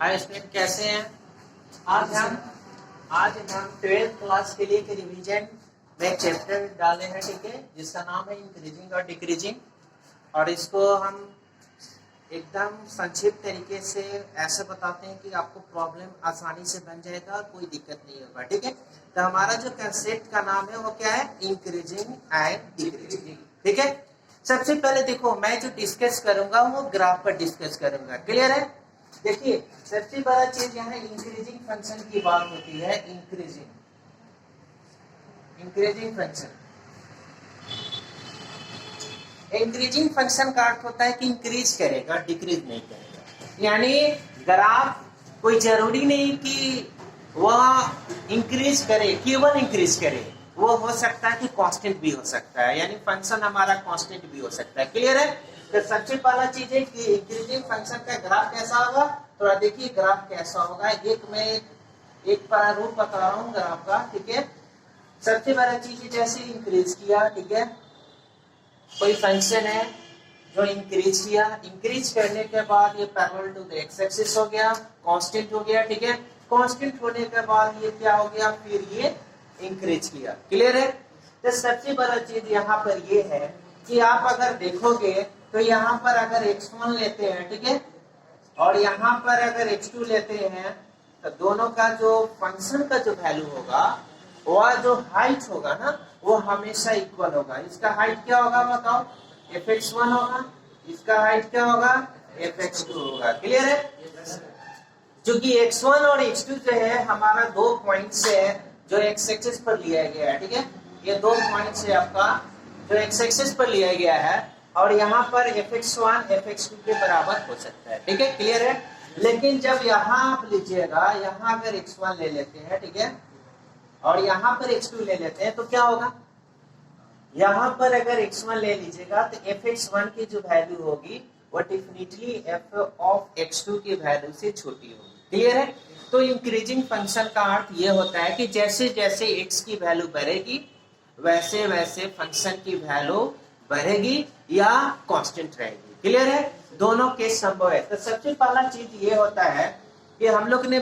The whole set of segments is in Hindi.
हाय स्टूडेंट, कैसे हैं? आज हम 12th क्लास के लिए एक रिवीजन में एक चैप्टर डाले हैं, ठीक है, जिसका नाम है इंक्रीजिंग और डिक्रीजिंग। और इसको हम एकदम संक्षिप्त तरीके से ऐसे बताते हैं कि आपको प्रॉब्लम आसानी से बन जाएगा और कोई दिक्कत नहीं होगा, ठीक है। तो हमारा जो कंसेप्ट का नाम है वो क्या है? इंक्रीजिंग एंड डिक्रीजिंग, ठीक है। सबसे पहले देखो, मैं जो डिस्कस करूंगा वो ग्राफ पर डिस्कस करूंगा, क्लियर है? देखिए, सबसे बड़ा चीज यहाँ इंक्रीजिंग फंक्शन की बात होती है। इंक्रीजिंग फंक्शन, इंक्रीजिंग फंक्शन का अर्थ होता है कि इंक्रीज करेगा, डिक्रीज नहीं करेगा। यानी ग्राफ कोई जरूरी नहीं कि वह इंक्रीज करे, केवल इंक्रीज करे, वो हो सकता है कि कांस्टेंट भी हो सकता है, यानी फंक्शन हमारा कांस्टेंट भी हो सकता है, क्लियर है? तो सबसे पहला चीज है कि इंक्रीजिंग फंक्शन का ग्राफ कैसा होगा। थोड़ा देखिए ग्राफ कैसा होगा। मैं एक रूप बता रहा हूँ ग्राफ का, ठीक है। सबसे पहला चीज है जैसे इंक्रीज किया, ठीक है, कोई फंक्शन है जो इंक्रीज किया, इंक्रीज करने के बाद ये parallel to the X axis हो गया, कांस्टेंट हो गया, ठीक है। कांस्टेंट होने के बाद ये क्या हो गया? फिर ये इंक्रीज किया, क्लियर है? तो सबसे बड़ा चीज यहाँ पर ये है कि आप अगर देखोगे तो यहाँ पर अगर x1 लेते हैं, ठीक है, और यहाँ पर अगर x2 लेते हैं, तो दोनों का जो फंक्शन का जो वैल्यू होगा, वह जो हाइट होगा ना, वो हमेशा इक्वल होगा। इसका हाइट क्या होगा बताओ? fx1 होगा। इसका हाइट क्या होगा? fx2 होगा, क्लियर है? क्योंकि x1 और x2 जो है हमारा दो पॉइंट्स है जो एक्स एक्सिस पर लिया गया है, ठीक है। ये दो पॉइंट्स है आपका जो एक्स एक्सिस पर लिया गया है, और यहाँ पर fx1 fx2 के बराबर हो सकता है, ठीक है, क्लियर है? लेकिन जब यहाँ आप लीजिएगा, यहाँ अगर x1 ले लेते हैं, ठीक है, और यहाँ पर x2 ले लेते हैं, तो क्या होगा? यहाँ पर अगर x1 ले लीजिएगा तो fx1 की जो वैल्यू होगी वो डेफिनेटली f ऑफ x2 की वैल्यू से छोटी होगी, क्लियर है? तो इंक्रीजिंग फंक्शन का अर्थ ये होता है कि जैसे जैसे x की वैल्यू बढ़ेगी वैसे वैसे फंक्शन की वैल्यू बढ़ेगी या कांस्टेंट रहेगी, क्लियर है? दोनों केस संभव है। तो सबसे पहला चीज ये होता है कि हम लोग ने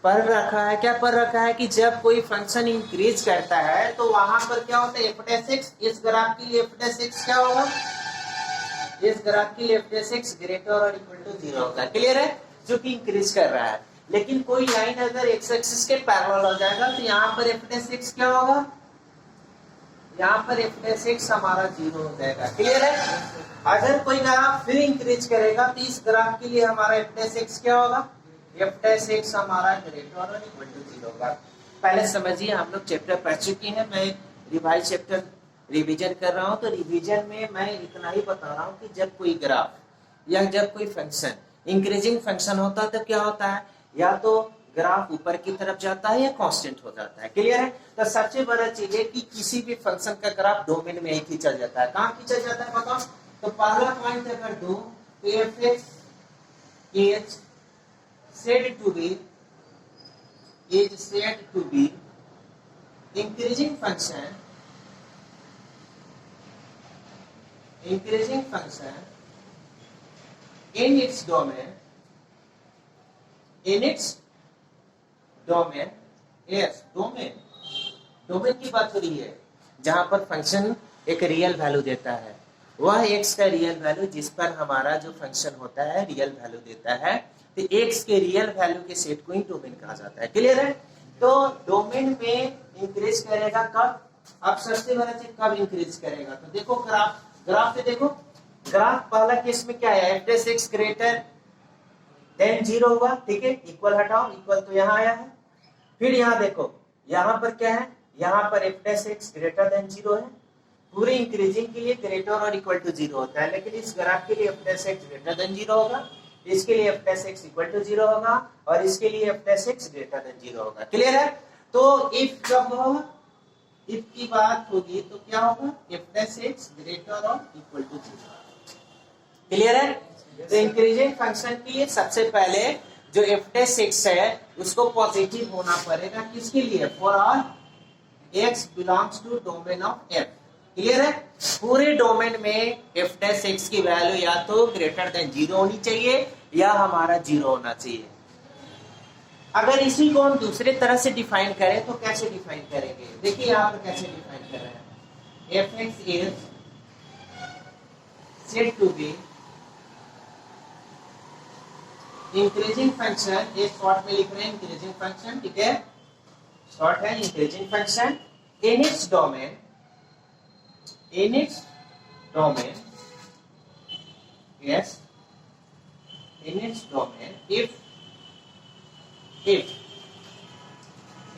पढ़ रखा है, क्या पढ़ रखा है कि जब कोई फंक्शन इंक्रीज करता है तो वहां पर क्या होता है? f(x), इस ग्राफ के लिए f(x) क्या होगा? इस ग्राफ के लिए f(x) ग्रेटर और इक्वल टू 0 होगा, क्लियर है? जो कि इंक्रीज कर रहा है। लेकिन कोई लाइन अगर एक्स एक्सिस के पैरेलल हो जाएगा तो यहाँ पर f(x) क्या होगा? यहाँ पर f(x) हमारा 0 हो जाएगा, क्लियर है? अगर कोई ग्राफ फिर इंक्रीज करेगा तो इस ग्राफ के लिए हमारा f(x) क्या होगा? f(x) हमारा ग्रेटर और इक्वल टू 0 होगा। पहले समझिए, हम लोग चैप्टर पढ़ चुके हैं, मैं रिवाइज चैप्टर रिवीजन कर रहा हूँ। तो रिवीजन में मैं इतना ही बता रहा हूँ कि जब कोई ग्राफ या जब कोई फंक्शन इंक्रीजिंग फंक्शन होता है तो क्या होता है? या तो ग्राफ ऊपर की तरफ जाता है या कांस्टेंट हो जाता है, क्लियर है? तो सबसे बड़ा चीज है कि किसी भी फंक्शन का ग्राफ डोमेन में ही खींचा जाता है। कहाँ खींचा जाता है बताओ? तो पहला पॉइंट अगर दो तो f(x) is said to be increasing function in its domain yes, domain की बात हो रही है जहां पर फंक्शन एक रियल वैल्यू देता है। वह x का रियल वैल्यू जिस पर हमारा जो फंक्शन होता है रियल वैल्यू देता है, तो x के रियल वैल्यू के सेट को ही डोमेन कहा जाता है, क्लियर है? तो डोमेन में इंक्रीज करेगा कब? अब सबसे बड़ा चीज कब इंक्रीज करेगा? तो देखो ग्राफ पे देखो, ग्राफ पहला केस में क्या है? f(x) ग्रेटर देन 0 होगा, ठीक है, इक्वल हटाओ, इक्वल तो यहाँ आया है। फिर यहाँ देखो, यहाँ पर क्या है? यहाँ पर f(x) ग्रेटर देन 0 है। पूरे इंक्रीजिंग के लिए ग्रेटर और इक्वल टू 0 होता है, लेकिन इस ग्राफ के लिए f(x) ग्रेटर देन 0 होगा, इसके लिए f(x) इक्वल टू 0 होगा, और इसके लिए f(x) ग्रेटर देन 0 होगा, क्लियर है? तो इफ कब होगा? इफ की बात होगी तो क्या होगा? f(x) ग्रेटर और इक्वल टू 0, क्लियर है? तो इंक्रीजिंग फंक्शन के लिए सबसे पहले जो f(x) है उसको पॉजिटिव होना पड़ेगा, किसके लिए? For all x belongs to domain of f, clear है? पूरे डोमेन में एफ डैश एक्स की वैल्यू या तो ग्रेटर देन 0 होनी चाहिए या हमारा 0 होना चाहिए। अगर इसी को हम दूसरे तरह से डिफाइन करें तो कैसे डिफाइन करेंगे? देखिए यहाँ पर कैसे डिफाइन कर रहे हैं, F X is said to be increasing function, ये शॉर्ट में लिख रहे हैं इंक्रीजिंग फंक्शन, ठीक है, शॉर्ट है increasing function in its domain, in its domain, yes, in its domain if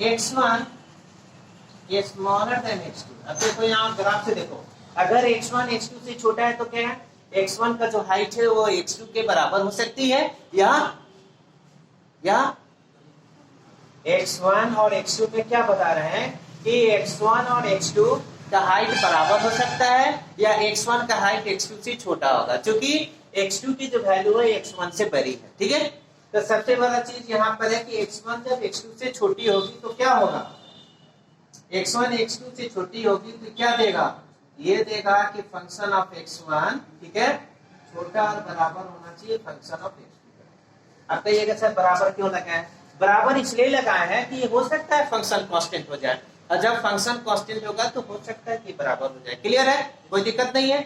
x1 is smaller than x2। अब देखो यहाँ ग्राफ से देखो, अगर x1 x2 से छोटा है तो क्या है, x1 का जो हाइट है वो x2 के बराबर हो सकती है या x1 और x2 में क्या बता रहे हैं कि x1 और x2 का हाइट बराबर हो सकता है या x1 का हाइट x2 से छोटा होगा, क्योंकि x2 की जो वैल्यू है x1 से बड़ी है, ठीक है। तो सबसे बड़ा चीज यहाँ पर है कि x1 जब x2 से छोटी होगी तो क्या होगा, x1 x2 से छोटी होगी तो क्या देगा, ये देगा कि फंक्शन ऑफ x1, ठीक है, छोटा और बराबर होना चाहिए फंक्शन ऑफ x2। अब कहिएगा सर बराबर क्यों लगा है? बराबर इसलिए लगाया है कि हो सकता है फंक्शन कांस्टेंट हो जाए, और जब फंक्शन कांस्टेंट होगा तो हो सकता है कि बराबर हो जाए। क्लियर है? कोई दिक्कत नहीं है,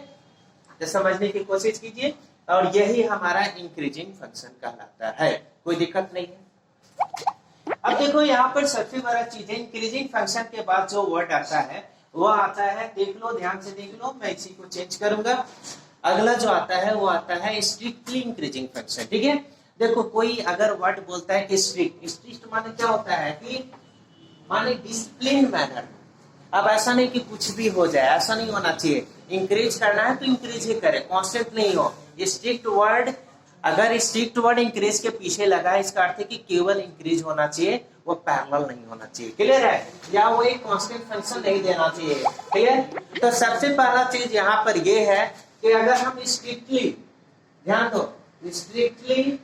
तो समझने की कोशिश कीजिए, और यही हमारा इंक्रीजिंग फंक्शन कहलाता है, कोई दिक्कत नहीं है। अब देखो यहाँ पर सबसे बड़ा चीज है, इंक्रीजिंग फंक्शन के बाद जो वर्ड आता है वो आता है, देख लो ध्यान से देख लो, मैं इसी को चेंज करूंगा। अगला जो आता है वो आता है स्ट्रिक्टली इंक्रीजिंग फंक्शन, ठीक है। देखो कोई अगर वर्ड बोलता है कि स्ट्रिक्ट माने क्या होता है कि माने डिसिप्लिन मैनर। अब ऐसा नहीं कि कुछ भी हो जाए, ऐसा नहीं होना चाहिए। इंक्रीज करना है तो इंक्रीज ही करे, कांस्टेंट नहीं हो। स्ट्रिक्ट वर्ड, अगर स्ट्रिक्ट वर्ड इंक्रीज के पीछे लगा है, इसका अर्थ है कि केवल इंक्रीज होना चाहिए, वो पैरेलल नहीं होना चाहिए। क्लियर है? या वो एक कांस्टेंट फंक्शन नहीं देना चाहिए। क्लियर? तो सबसे पहला चीज यहाँ पर ये है कि अगर हम स्ट्रिक्टली, ध्यान दो, स्ट्रिक्टली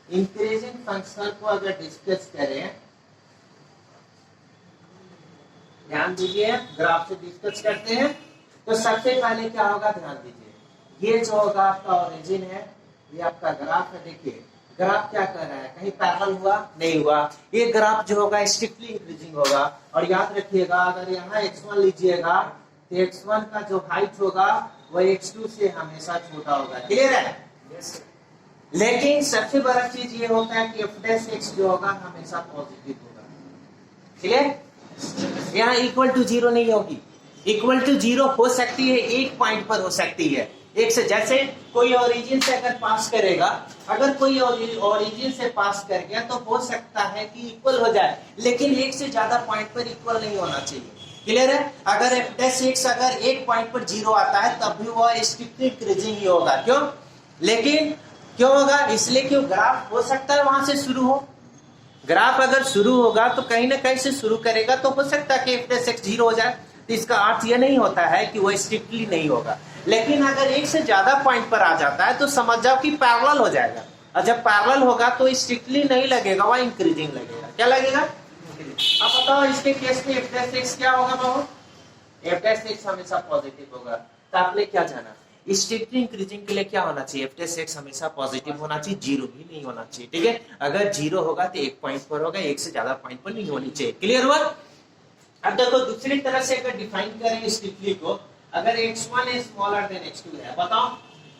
इंक्रीजिंग फंक्शन को अगर डिस्कस करें, ध्यान दीजिए, ग्राफ से डिस्कस करते हैं, तो सबसे पहले क्या होगा, ध्यान दीजिए, ये जो होगा आपका ओरिजिन है, ये आपका ग्राफ है। देखिए ग्राफ क्या कर रहा है, कहीं पैरेलल हुआ नहीं हुआ, ये ग्राफ जो होगा स्ट्रिक्टली इंक्रीजिंग होगा। और याद रखिएगा अगर यहाँ x1 लीजिएगा तो x1 का जो हाइट होगा वो x2 से हमेशा छोटा होगा। क्लियर है? yes. लेकिन सबसे बड़ा चीज ये होता है कि f' जो होगा हमेशा पॉजिटिव होगा। क्लियर? यहाँ इक्वल टू 0 नहीं होगी, इक्वल टू 0 हो सकती है एक पॉइंट पर हो सकती है, एक से, जैसे कोई ओरिजिन से अगर पास करेगा, अगर कोई ओरिजिन से पास कर गया तो हो सकता है कि इक्वल हो जाए, लेकिन एक से ज्यादा पॉइंट पर इक्वल नहीं होना चाहिए। क्लियर है? अगर f' अगर एक पॉइंट पर 0 आता है तब भी वह स्ट्रिक्टली इंक्रीजिंग ही होगा। क्यों? लेकिन क्यों होगा? इसलिए क्यों, ग्राफ हो सकता है वहां से शुरू हो, ग्राफ अगर शुरू होगा तो कहीं ना कहीं से शुरू करेगा, तो हो सकता है कि f' 0 हो जाए। तो इसका अर्थ यह नहीं होता है कि वो स्ट्रिक्टली नहीं होगा, लेकिन अगर एक से ज्यादा पॉइंट पर आ जाता है तो समझ जाओ कि पैरेलल हो जाएगा, और जब पैरेलल होगा तो स्ट्रिक्टली नहीं लगेगा, वह इंक्रीजिंग लगेगा। क्या लगेगा? अब बताओ इसके केस में f' क्या होगा बाबू? f' हमेशा पॉजिटिव होगा। तो आपने क्या जाना, स्ट्रिक्टली इंक्रीजिंग के लिए क्या होना चाहिए, f' हमेशा पॉजिटिव होना चाहिए, 0 भी नहीं होना चाहिए। ठीक है? अगर 0 होगा तो एक पॉइंट पर होगा, एक से ज्यादा पॉइंट पर नहीं होनी चाहिए। क्लियर हुआ? अब देखो दूसरी तरह से अगर डिफाइन करें स्ट्रिक्टली को, अगर x1 is smaller than x2 है, बताओ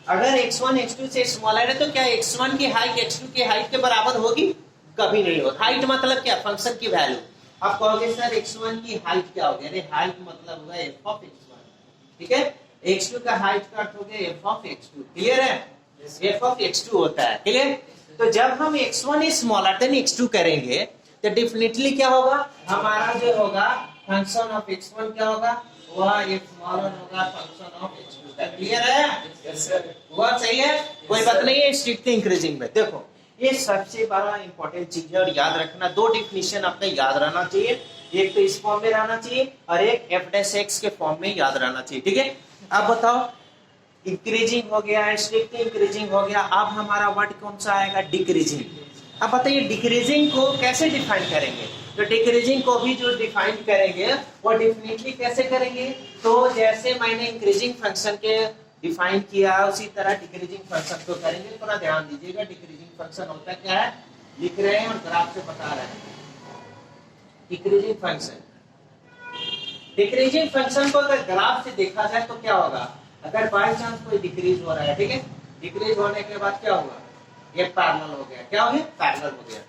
अगर x1 x2 से स्मॉलर है तो क्या x1 की हाइट x2 की हाइट के बराबर होगी? कभी नहीं होगी। हाइट मतलब क्या? फंक्शन की वैल्यू। आप कहोगे सर x1 की हाइट क्या होगी? अरे हाइट मतलब होगा f of x1, ठीक है? x2 का हाइट का अर्थ हो गया f of x2। क्लियर है? f of x2 होता है। क्लियर? तो जब हम x1 is smaller than x2 करेंगे तो डेफिनेटली क्या होगा, हमारा जो होगा फंक्शन ऑफ x1 क्या होगा, वह एक स्मॉलर होगा फंक्शन ऑफ x2। क्लियर है? Yes sir. बहुत सही है, कोई बात नहीं है। स्ट्रिक्टली इंक्रीजिंग में देखो ये सबसे बड़ा इंपॉर्टेंट चीज है, और याद रखना दो डिफिनीशन आपका याद रहना चाहिए, एक तो इस फॉर्म में रहना चाहिए और एक f' के फॉर्म में याद रहना चाहिए। ठीक है? अब बताओ इंक्रीजिंग हो गया, स्ट्रिक्टली इंक्रीजिंग हो गया, अब हमारा वर्ड कौन सा आएगा? डिक्रीजिंग। अब बताइए डिक्रीजिंग को कैसे डिफाइन करेंगे? तो डिक्रीजिंग को भी जो डिफाइन करेंगे वो डेफिनेटली कैसे करेंगे, तो जैसे मैंने इंक्रीजिंग फंक्शन के डिफाइन किया उसी तरह डिक्रीजिंग फंक्शन को करेंगे। थोड़ा ध्यान दीजिएगा, डिक्रीजिंग फंक्शन होता क्या है, लिख रहे हैं और ग्राफ से बता रहे हैं। डिक्रीजिंग फंक्शन, डिक्रीजिंग फंक्शन को अगर ग्राफ से देखा जाए तो क्या होगा, अगर बाय चांस कोई डिक्रीज हो रहा है, ठीक है, डिक्रीज होने के बाद क्या होगा, ये पैरेलल हो गया, क्या हो गया, पैरेलल हो गया।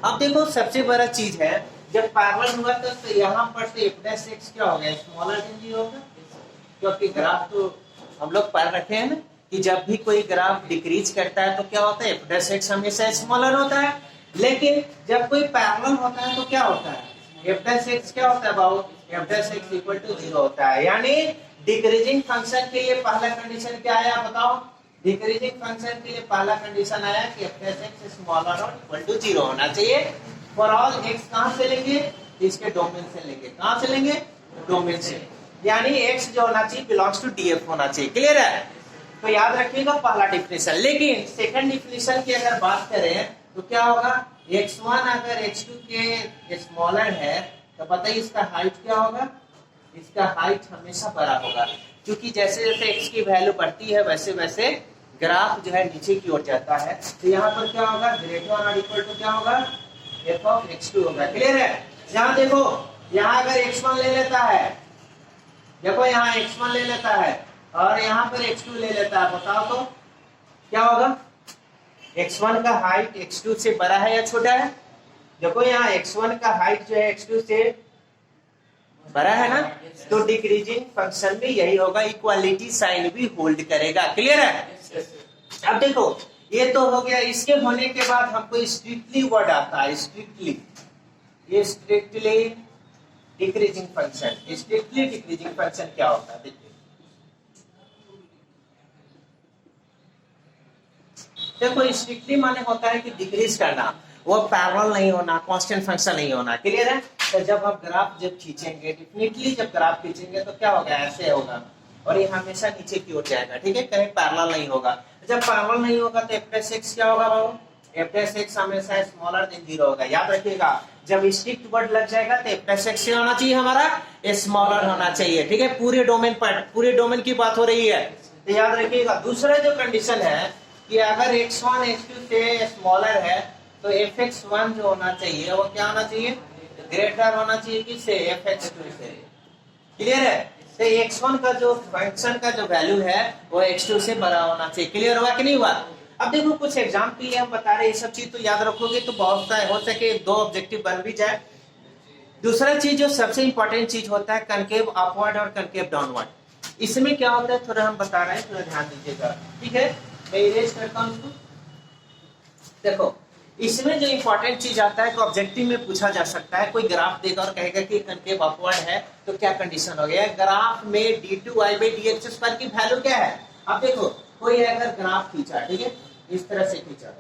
अब देखो सबसे बड़ा चीज है, जब पैरेलल हुआ तो यहाँ पर तो f' क्या हो गया, स्मॉलर देन 0 होगा, क्योंकि ग्राफ तो हम लोग पढ़ रखे हैं ना कि जब भी कोई ग्राफ डिक्रीज करता है तो क्या होता है, f' हमेशा स्मॉलर होता है। लेकिन जब कोई पैरेलल होता है तो क्या होता है, f' क्या होता है बाबू, f' इक्वल टू 0 होता है। यानी डिक्रीजिंग फंक्शन के लिए पहला कंडीशन क्या आया बताओ, डिक्रीजिंग फंक्शन के लिए पहला कंडीशन आया कि f' स्मॉलर और इक्वल टू 0 होना चाहिए। फॉर ऑल x कहां से लेंगे, इसके डोमेन से लेंगे, कहां से लेंगे, डोमेन से, यानी x जो होना चाहिए बिलोंग्स टू df होना चाहिए। क्लियर है, तो याद रखिएगा पहला डिफिनेशन। लेकिन सेकंड डिफिनेशन की अगर बात करें तो क्या होगा, x1 अगर x2 के स्मॉलर है तो बताइए इसका हाइट क्या होगा, इसका हाइट हमेशा बड़ा होगा, क्योंकि जैसे जैसे x की वैल्यू बढ़ती है वैसे वैसे ग्राफ जो है नीचे की ओर जाता है। तो यहाँ पर क्या होगा, ग्रेटर और इक्वल टू क्या होगा, f ऑफ x2 होगा। क्लियर है, यहाँ देखो, यहाँ अगर x1 ले लेता है, देखो यहाँ x1 ले लेता है और यहाँ पर x2 ले लेता है, बताओ तो क्या होगा, x1 का हाइट x2 से बड़ा है या छोटा है, देखो यहाँ x1 का हाइट जो है x2 से बड़ा है ना, तो डिक्रीजिंग फंक्शन में यही होगा, इक्वालिटी साइन भी होल्ड करेगा। क्लियर है, अब देखो ये तो हो गया। इसके होने के बाद हमको स्ट्रिक्टली वर्ड आता है, स्ट्रिक्टली, ये strictly decreasing function, strictly decreasing function क्या होता है देखिए, देखो स्ट्रिक्टली माने होता है कि डिक्रीज करना, वो पैरेलल नहीं होना, कांस्टेंट फंक्शन नहीं होना। क्लियर है, तो जब आप ग्राफ जब खींचेंगे, डेफिनेटली जब ग्राफ खींचेंगे तो क्या होगा, ऐसे होगा और ये हमेशा नीचे की ओर जाएगा, ठीक है, कहीं पैरेलल नहीं होगा। जब पैरेलल नहीं होगा तो f' क्या होगा बाबू, f' हमेशा स्मॉलर देन 0 होगा। याद रखिएगा, जब स्ट्रिक्ट वर्ड लग जाएगा तो f' क्या होना चाहिए, हमारा स्मॉलर होना चाहिए, ठीक है, पूरे डोमेन पर, पूरे डोमेन की बात हो रही है। तो याद रखिएगा दूसरा जो कंडीशन है कि अगर x1 x2 से स्मॉलर है तो fx1 जो होना चाहिए वो क्या होना चाहिए, ग्रेटर होना चाहिए किससे, fx2 से। क्लियर है, तो x1 का जो फंक्शन का जो वैल्यू है वो x2 से बड़ा होना चाहिए। क्लियर हुआ कि नहीं हुआ। अब देखो कुछ एग्जाम के लिए हम बता रहे हैं, ये सब चीज तो याद रखोगे तो बहुत हो सके 2 ऑब्जेक्टिव बन भी जाए। दूसरा चीज जो सबसे इंपॉर्टेंट चीज होता है कनकेव अपवर्ड और कनकेव डाउनवर्ड। इसमें क्या होता है थोड़ा हम बता रहे हैं, थोड़ा ध्यान दीजिएगा, ठीक है, मैं इरेज करता हूं इसको। देखो इसमें जो इंपॉर्टेंट चीज आता है, तो ऑब्जेक्टिव में पूछा जा सकता है, कोई ग्राफ देगा और कहेगा कि कनकेव अपवर्ड है तो क्या कंडीशन हो गया, ग्राफ में d2y/dx² की वैल्यू क्या है। अब देखो कोई अगर ग्राफ खींचा, ठीक है, इस तरह से खींचा,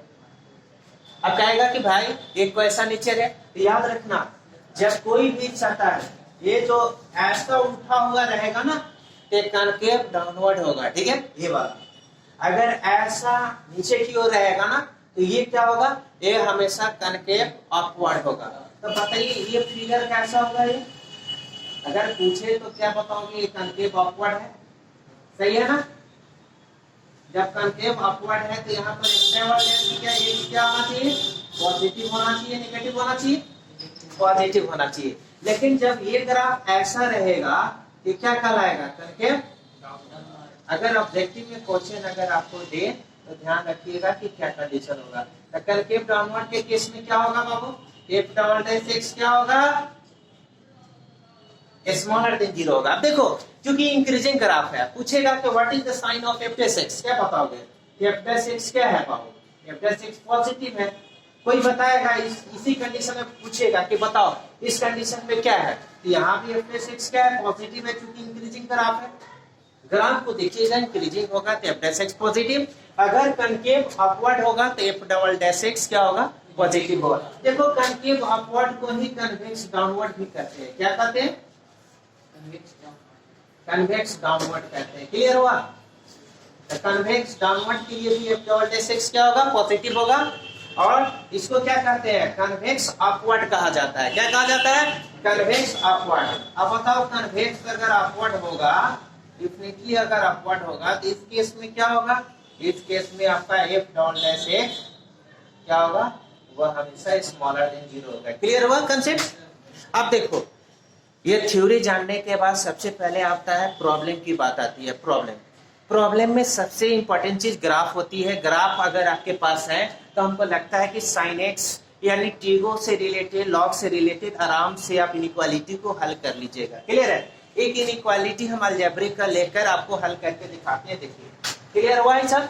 अब कहेगा कि भाई एक को ऐसा नेचर है, तो याद रखना जब कोई भी चाहता है ये जो ऐसा उठा हुआ रहेगा ना तो कनकेव डाउनवर्ड होगा, ठीक है, ये वाला। अगर ऐसा नीचे की ओर रहेगा ना तो ये क्या होगा, ये हमेशा कनकेव अपवर्ड होगा। तो बताइए ये फिगर कैसा होगा, ये अगर पूछे तो क्या बताओगे, ये कनकेव अपवर्ड है, सही है ना। जब कनकेव अपवर्ड है तो यहाँ पर क्या होना चाहिए, पॉजिटिव होना चाहिए, नेगेटिव होना चाहिए, पॉजिटिव होना चाहिए। लेकिन जब ये ग्राफ ऐसा रहेगा ये क्या कहलाएगा, कनकेव। अगर ऑब्जेक्टिव में क्वेश्चन अगर आपको दे तो ध्यान रखिएगा कि क्या कंडीशन होगा। तो कनकेव डाउनवर्ड के केस में क्या होगा बाबू, f'(x) क्या होगा, स्मॉलर देन 0 होगा। अब देखो क्योंकि इंक्रीजिंग ग्राफ है, पूछेगा कि what is the sign of f'(x), क्या बताओगे, f'(x) क्या है बाबू, f'(x) पॉजिटिव है। कोई बताएगा इसी कंडीशन में पूछेगा कि बताओ इस कंडीशन में क्या है, तो यहाँ भी f'(x) क्या है, पॉजिटिव है, क्योंकि इंक्रीजिंग ग्राफ है। ग्राफ को देखिएगा, इंक्रीजिंग होगा तो f'(x) पॉजिटिव, अगर कनकेव अपवर्ड होगा तो f'(x) क्या होगा, पॉजिटिव होगा। देखो कनकेव अपवर्ड को ही कन्वेक्स डाउनवर्ड भी कहते हैं, क्या कहते हैं, कन्वेक्स डाउनवर्ड कहते हैं। क्लियर हुआ, तो कन्वेक्स डाउनवर्ड के लिए भी f'(x) क्या होगा, पॉजिटिव होगा। और इसको क्या कहते हैं, कन्वेक्स अपवर्ड कहा जाता है। क्या कहा जाता है, कन्वेक्स अपवर्ड। अब बताओ कन्वेक्स अगर अपवर्ड होगा, डिफिनेटली अगर अपवर्ड होगा तो इस केस में क्या होगा, इस केस में आपका एफ डॉट डैश एक्स क्या होगा, वह हमेशा स्मॉलर देन 0 होगा। क्लियर हुआ कंसेप्ट। अब देखो ये थ्योरी जानने के बाद सबसे पहले आता है प्रॉब्लम की बात आती है। प्रॉब्लम में सबसे इंपॉर्टेंट चीज ग्राफ होती है। ग्राफ अगर आपके पास है तो हमको लगता है कि साइन एक्स यानी टीगो से रिलेटेड, लॉग से रिलेटेड आराम से आप इनइक्वालिटी को हल कर लीजिएगा। क्लियर है। एक इनइक्वालिटी हम अलजेब्रिक का लेकर आपको हल करके दिखाते हैं। देखिए क्लियर हुआ है सब,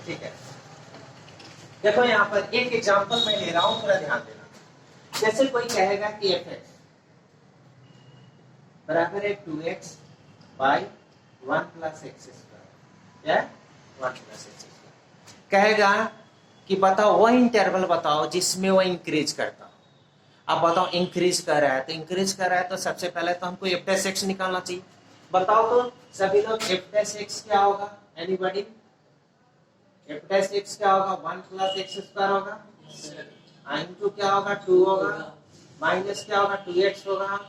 ठीक है। देखो यहाँ पर एक एग्जांपल मैं ले रहा हूँ, थोड़ा ध्यान देना। जैसे कोई कहेगा कि एफ एक्स बराबर है 2x by 1 plus X square या 1 प्लस एक्स स्क्वायर, कहेगा कि बताओ वह इंटरवल बताओ जिसमें वह इंक्रीज करता हो। अब बताओ इंक्रीज कर रहा है, तो इंक्रीज कर रहा है तो सबसे पहले तो हमको एफ टेस्ट एक्स निकालना चाहिए। बताओ तो सभी लोग एफ टेस्ट एक्स क्या होगा, एनीबॉडी? एफ टेस्ट एक्स क्या होगा, 1 प्लस एक्स स्क्वायर होगा, इनटू क्या होगा 2 होगा, माइनस क्या होगा 2x होगा,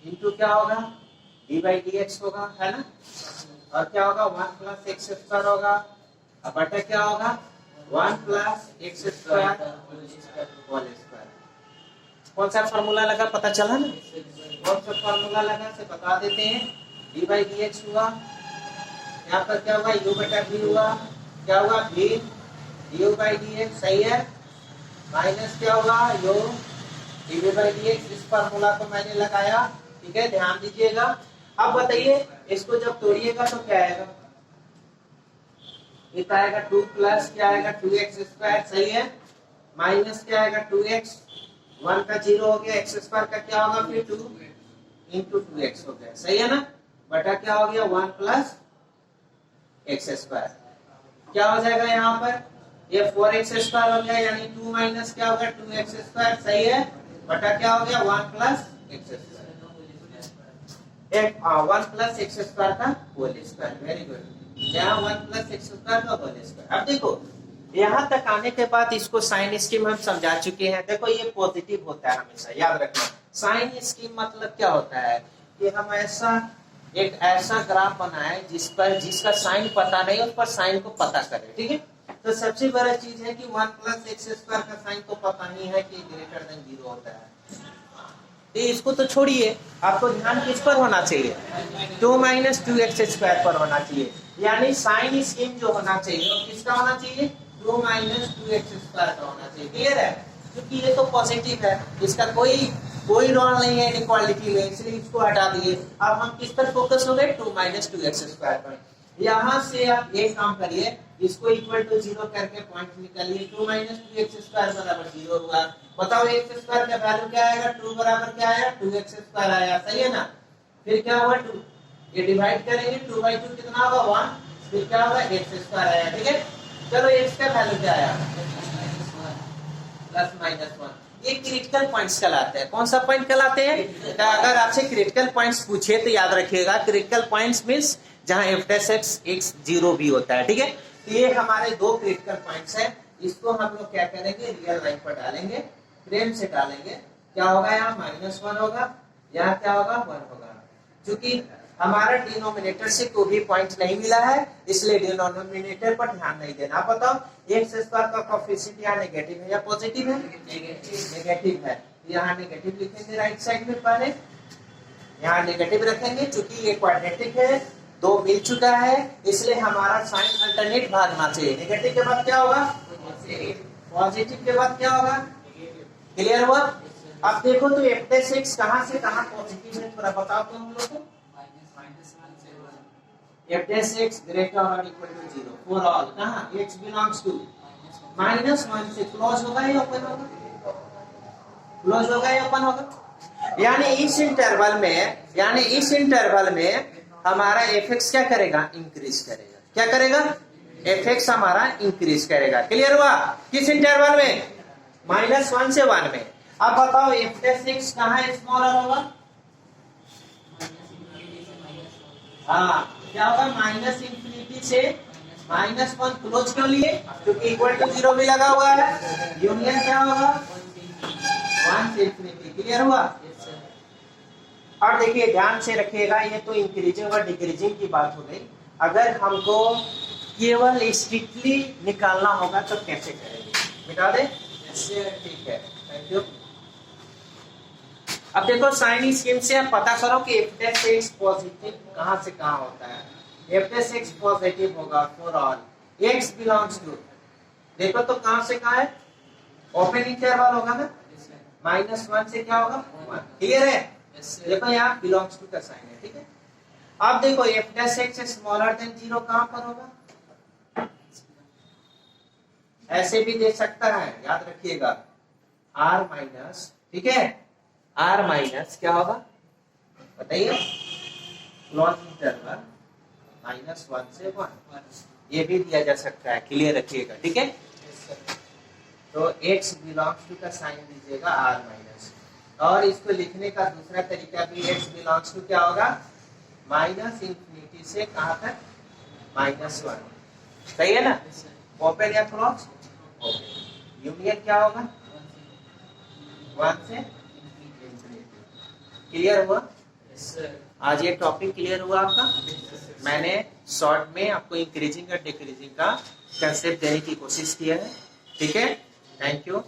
इनटू क्या होगा डी बाई डी एक्स होगा, है ना। और क्या होगा 1 प्लस एक्स स्क्वायर होगा, अब बटा क्या होगा 1 plus X square whole square. कौन सा फार्मूला लगा पता चला ना, कौन सा फार्मूला लगा से बता देते हैं। डी बाई डी एक्स हुआ, यहाँ पर क्या हुआ यू बटा वी हुआ, क्या हुआ V U by D X, सही है। माइनस क्या होगा U D by D X, इस फार्मूला को मैंने लगाया, ठीक है, ध्यान दीजिएगा। अब बताइए इसको जब तोड़िएगा तो क्या आएगा, इतना आएगा 2 प्लस क्या आएगा 2x स्क्वायर, सही है। माइनस क्या आएगा 2x, 1 का 0 हो गया, x स्क्वायर का क्या होगा फिर 2 इंटू 2x हो गया, सही है ना। बटा क्या हो गया 1 प्लस एक्स स्क्वायर, क्या हो जाएगा यहाँ पर ये 4x स्क्वायर हो गया, यानी 2 माइनस क्या होगा 2x स्क्वायर, सही है। बटा क्या हो गया 1 plus X square, 1 plus X square का होल स्क्वायर, वेरी गुड। यहाँ 1 प्लस एक्स स्क्वायर का होल स्क्वायर। अब देखो यहाँ तक आने के बाद इसको साइन स्कीम हम समझा चुके हैं। देखो ये पॉजिटिव होता है हमेशा, याद रखना। साइन स्कीम मतलब क्या होता है कि हम एक ऐसा ग्राफ बनाए जिसका साइन पता नहीं, उस पर साइन को पता करें, ठीक है। तो सबसे बड़ा चीज है कि 1 प्लस एक्स स्क्वायर का साइन तो पता नहीं है कि ग्रेटर देन 0 होता है। इसको तो छोड़िए, आपको ध्यान किस पर होना चाहिए, 2 माइनस 2x स्क्वायर पर होना चाहिए। यानी साइन स्कीम जो होना चाहिए वो किसका होना चाहिए, 2 माइनस 2x स्क्वायर का होना चाहिए। क्लियर है, क्योंकि ये तो पॉजिटिव है, इसका कोई रोल नहीं है इनइक्वालिटी में, इसलिए इसको हटा दिए। अब हम किस पर फोकस हो गए, 2 माइनस 2x स्क्वायर पर। यहाँ से आप एक काम करिए, इसको इक्वल टू 0 करके पॉइंट निकालिए। 2 माइनस 2x स्क्वायर बराबर 0 हुआ। बताओ x स्क्वायर का वैल्यू क्या आएगा, 2 बराबर क्या आया 2x स्क्वायर आया, सही है ना। फिर क्या हुआ 2, ये डिवाइड करेंगे 2 बाई 2 कितना होगा 1, फिर क्या होगा x स्क्वायर आया, ठीक है। चलो x का वैल्यू क्या आया प्लस माइनस 1। ये क्रिटिकल पॉइंट्स कहलाते हैं। कौन सा पॉइंट कहलाते हैं, तो अगर आपसे क्रिटिकल पॉइंट्स पूछे तो याद रखिएगा क्रिटिकल पॉइंट्स मींस जहां एफ टेस्ट एक्स 0 भी होता है, ठीक है। ये हमारे 2 क्रिटिकल पॉइंट्स हैं, इसको हम लोग क्या करेंगे रियल लाइन पर डालेंगे, फ्रेम से डालेंगे। क्या होगा यहाँ -1 होगा, यहाँ क्या होगा 1 होगा। क्योंकि हमारा डिनोमिनेटर से कोई भी पॉइंट नहीं मिला है, इसलिए डिनोमिनेटर पर ध्यान नहीं देना। आप बताओ एक्स स्क्वायर का कोएफिशिएंट यहाँ नेगेटिव है या पॉजिटिव है, नेगेटिव है। यहाँ नेगेटिव लिखेंगे राइट साइड में, पहले यहाँ नेगेटिव रखेंगे। चूंकि ये क्वाड्रेटिक है, 2 मिल चुका है, इसलिए हमारा साइन अल्टरनेट भागना चाहिए। नेगेटिव के बाद क्या होगा पॉजिटिव के बाद क्या होगा, क्लियर हुआ। अब देखो तो एफ टेस्ट एक्स कहां से कहां पॉजिटिव है, थोड़ा बताओ तो हम लोग को। एफ टेस्ट एक्स ग्रेटर और इक्वल टू 0 फॉर ऑल, कहां x बिलोंग्स टू -1 से क्लोज होगा या ओपन होगा, क्लोज होगा या ओपन होगा। यानी इस इंटरवल में हमारा एफ एक्स क्या करेगा, इंक्रीज करेगा। क्या करेगा, एफ एक्स हमारा इंक्रीज करेगा। क्लियर हुआ, किस इंटरवल में, -1 से 1 में। अब बताओ एफ टेस्ट एक्स कहां स्मॉलर होगा, हाँ क्या होगा -∞ से -1 क्लोज क्यों लिए? क्योंकि इक्वल टू 0 भी लगा हुआ है, यूनियन क्या होगा 1 से इंफिनिटी। क्लियर हुआ? और देखिए ध्यान से रखिएगा, ये तो इंक्रीजिंग और डिक्रीजिंग की बात हो गई। अगर हमको केवल स्ट्रिक्टली निकालना होगा तो कैसे करेंगे? मिटा दे? ठीक है, थैंक यू। अब देखो साइन स्कीम से आप पता करो कि f' पॉजिटिव कहां से कहां होता है। f' पॉजिटिव होगा for all x belongs to, देखो तो कहां से कहां है, ओपन इंटरवल होगा ना, -1 से क्या होगा 1। क्लियर है? देखो यहाँ बिलोंग्स टू का साइन है, ठीक है। अब देखो f' स्मॉलर देन 0 कहां पर होगा? ऐसे भी दे सकता है, याद रखिएगा r माइनस, ठीक है, r माइनस क्या होगा बताइए, क्लोज इंटरवल -1 से 1, ये भी दिया जा सकता है। क्लियर रखिएगा, ठीक है। तो x बिलोंग्स टू का साइन दीजिएगा r माइनस, और इसको लिखने का दूसरा तरीका भी x बिलोंग्स टू क्या होगा -∞ से कहां तक -1, सही है ना। ओपन या क्लोज? ओपन। यूनियन क्या होगा 1 से इंफिनिटी। क्लियर हुआ? आज ये टॉपिक क्लियर हुआ आपका? मैंने शॉर्ट में आपको इंक्रीजिंग और डिक्रीजिंग का कंसेप्ट देने की कोशिश किया है, ठीक है। Thank you.